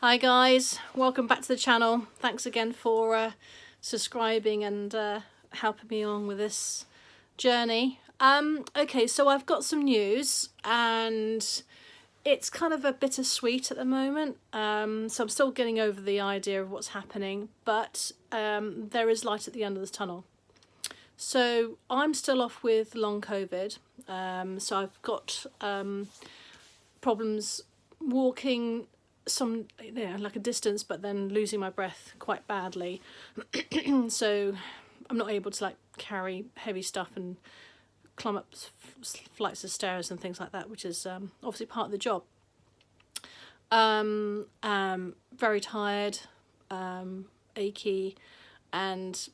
Hi guys, welcome back to the channel. Thanks again for subscribing and helping me along with this journey. Okay, so I've got some news and it's kind of a bittersweet at the moment. So I'm still getting over the idea of what's happening, but there is light at the end of this tunnel. So I'm still off with long COVID. So I've got problems walking like a distance, but then losing my breath quite badly. So I'm not able to like carry heavy stuff and climb up flights of stairs and things like that, which is obviously part of the job. Very tired, achy, and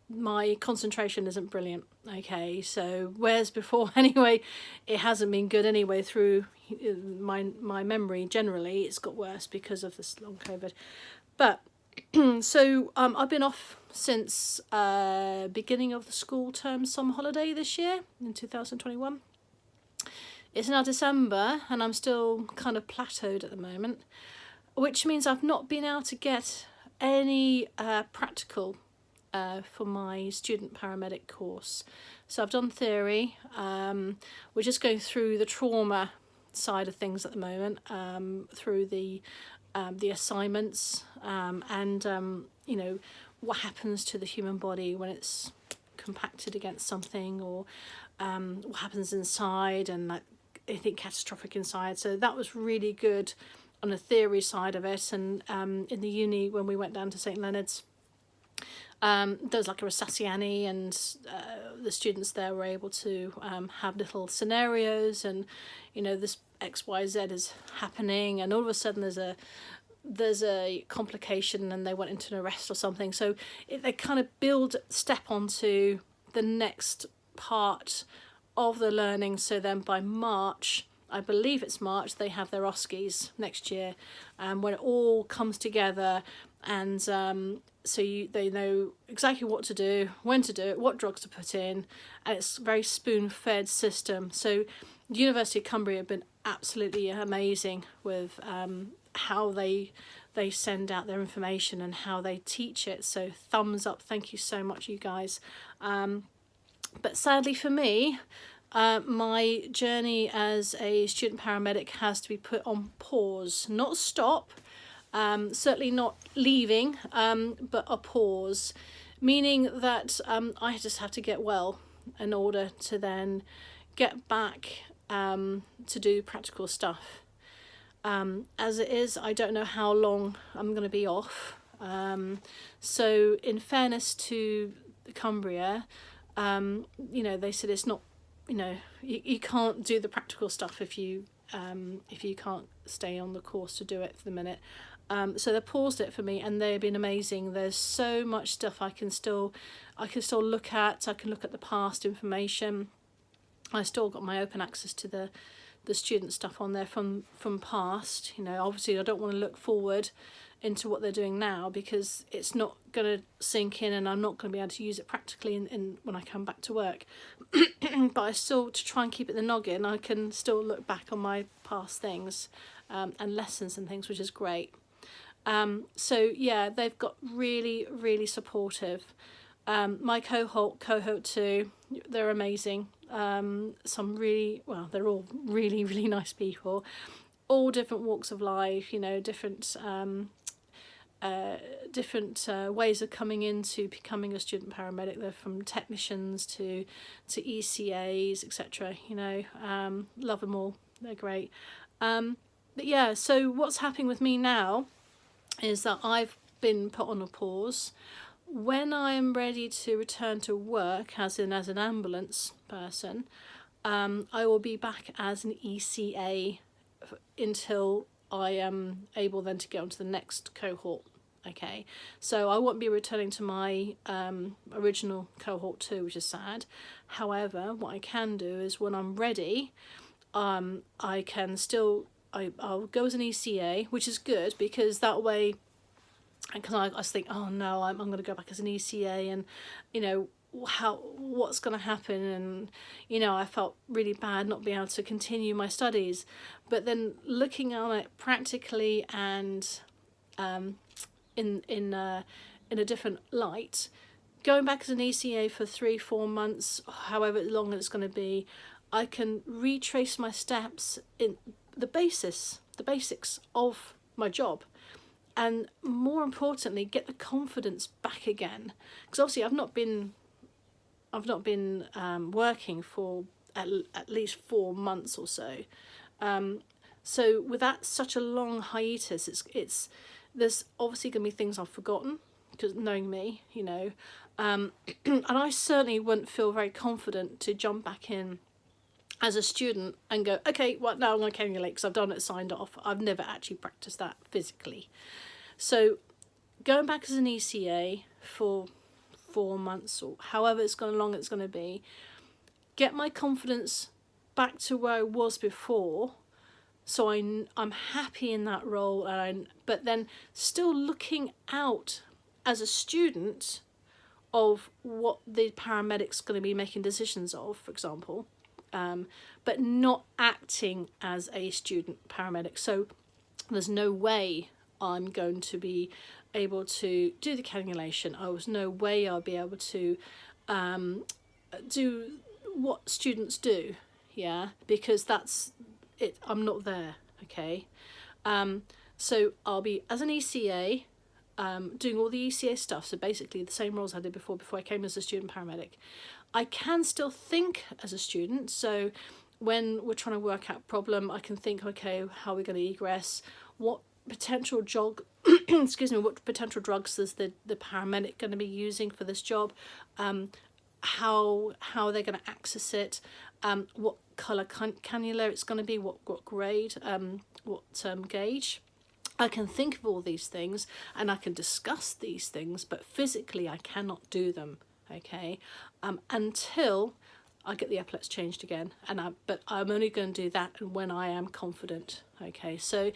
my concentration isn't brilliant. Okay, so whereas before anyway, it hasn't been good anyway through my memory. Generally it's got worse because of this long COVID. But so I've been off since beginning of the school term summer holiday this year in 2021. It's now December and I'm still kind of plateaued at the moment, which means I've not been able to get any practical for my student paramedic course. So I've done theory. We're just going through the trauma side of things at the moment, through the assignments, and you know, what happens to the human body when it's compacted against something, or what happens inside, and like anything catastrophic inside. So that was really good on the theory side of it. And in the uni when we went down to St Leonard's, there's like a Resusciani, and the students there were able to have little scenarios, and you know, this XYZ is happening, and all of a sudden there's a complication and they went into an arrest or something. So they kind of step onto the next part of the learning. So then by March, I believe it's March, they have their OSCEs next year, when it all comes together, and so they know exactly what to do, when to do it, what drugs to put in, and it's a very spoon-fed system. So the University of Cumbria have been absolutely amazing with how they send out their information and how they teach it. So thumbs up, thank you so much, you guys. But sadly for me, my journey as a student paramedic has to be put on pause, not stop. Certainly not leaving, but a pause, meaning that I just have to get well in order to then get back to do practical stuff. As it is, I don't know how long I'm going to be off. So in fairness to Cumbria, you know, they said it's not, you know, you can't do the practical stuff if you can't stay on the course to do it for the minute. So they paused it for me, and they've been amazing. There's so much stuff I can still look at. I can look at the past information. I still got my open access to the student stuff on there from past. You know, obviously I don't want to look forward into what they're doing now, because it's not going to sink in and I'm not going to be able to use it practically in when I come back to work. But I still, to try and keep it in the noggin, I can still look back on my past things and lessons and things, which is great. So yeah, they've got really supportive. My cohort 2, they're amazing. Some really, well, they're all really nice people, all different walks of life, you know, different ways of coming into becoming a student paramedic. They're from technicians to ECAs, etc. You know, love them all, they're great. But yeah, so what's happening with me now is that I've been put on a pause. When I'm ready to return to work, as an ambulance person, I will be back as an ECA until I am able then to get onto the next cohort. Okay, so I won't be returning to my original cohort 2, which is sad. However, what I can do is when I'm ready, I can still, I'll go as an ECA, which is good, because that way, because I think, oh no, I'm going to go back as an ECA, and you know, what's going to happen, and you know, I felt really bad not being able to continue my studies. But then looking on it practically and in a different light, going back as an ECA for 3-4 months, however long it's going to be, I can retrace my steps in the basics of my job, and more importantly, get the confidence back again. Because obviously I've not been working for at least 4 months or so. So with that such a long hiatus, it's there's obviously going to be things I've forgotten, because knowing me, you know, and I certainly wouldn't feel very confident to jump back in as a student and go, okay, well, now I'm going to cannulate because I've done it, signed off. I've never actually practiced that physically. So going back as an ECA for 4 months or however long it's going to be, get my confidence back to where I was before, so I'm happy in that role, but then still looking out as a student of what the paramedic's going to be making decisions of, for example, but not acting as a student paramedic. So there's no way I'm going to be able to do the cannulation. There's no way I'll be able to do what students do, yeah, because that's it. I'm not there, okay. So I'll be as an ECA, doing all the ECA stuff, so basically the same roles I did before I came as a student paramedic. I can still think as a student, so when we're trying to work out a problem, I can think, okay, how are we going to egress, what potential what potential drugs is the paramedic going to be using for this job, how they're going to access it, what colour cannula it's going to be, what grade, what gauge. I can think of all these things and I can discuss these things, but physically I cannot do them, okay, until I get the epaulets changed again. But I'm only going to do that when I am confident, okay. So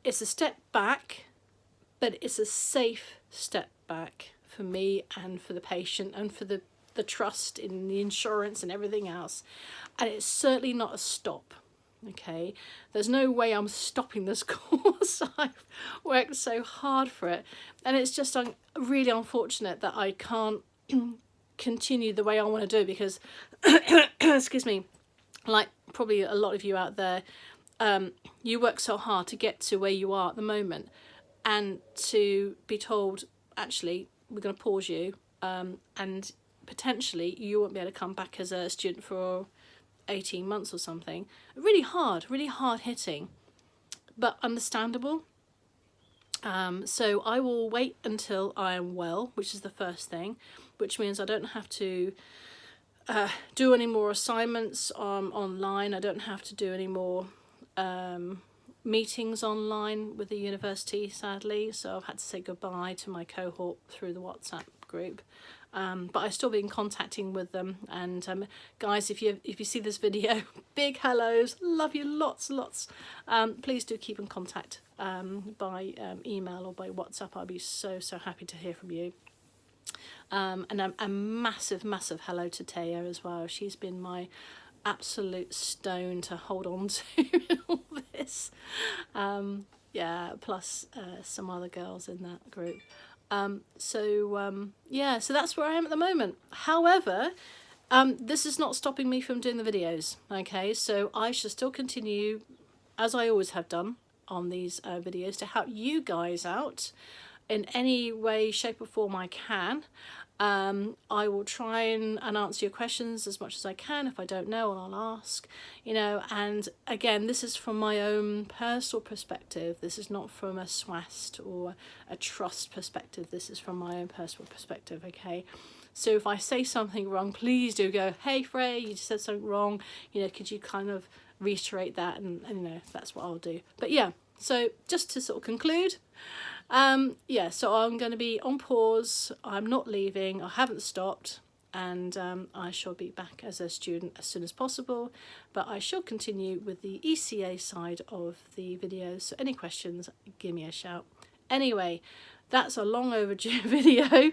it's a step back, but it's a safe step back for me and for the patient and for the trust in the insurance and everything else. And it's certainly not a stop, okay. There's no way I'm stopping this course. I've worked so hard for it, and it's just really unfortunate that I can't continue the way I want to do, because excuse me, like probably a lot of you out there, you work so hard to get to where you are at the moment, and to be told, actually, we're going to pause you, and potentially you won't be able to come back as a student for 18 months or something. Really hard hitting, but understandable. So I will wait until I am well, which is the first thing, which means I don't have to do any more assignments online. I don't have to do any more meetings online with the university, sadly. So I've had to say goodbye to my cohort through the WhatsApp group. But I've still been contacting with them, and guys, if you see this video, big hellos, love you lots. Please do keep in contact by email or by WhatsApp. I'll be so happy to hear from you. And a massive hello to Taya as well. She's been my absolute stone to hold on to in all this. Yeah, plus some other girls in that group. Yeah, so that's where I am at the moment. However, this is not stopping me from doing the videos, okay? So I shall still continue, as I always have done on these videos, to help you guys out in any way, shape or form I can. I will try and answer your questions as much as I can. If I don't know, I'll ask, you know. And again, this is from my own personal perspective. This is not from a SWAST or a trust perspective. This is from my own personal perspective, okay? So if I say something wrong, please do go, hey Frey, you just said something wrong, you know, could you kind of reiterate that? And you know, that's what I'll do. But yeah, so just to sort of conclude, yeah, so I'm going to be on pause. I'm not leaving. I haven't stopped, and I shall be back as a student as soon as possible, but I shall continue with the ECA side of the videos. So any questions, give me a shout. Anyway, that's a long overdue video.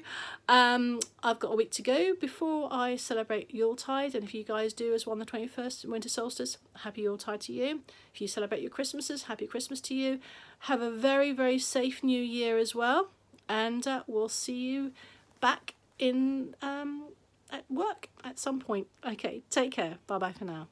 I've got a week to go before I celebrate Yuletide, and if you guys do as well on the 21st, winter solstice, happy Yuletide to you. If you celebrate your Christmases, happy Christmas to you. Have a very, very safe new year as well, and we'll see you back in at work at some point. Okay, take care. Bye bye for now.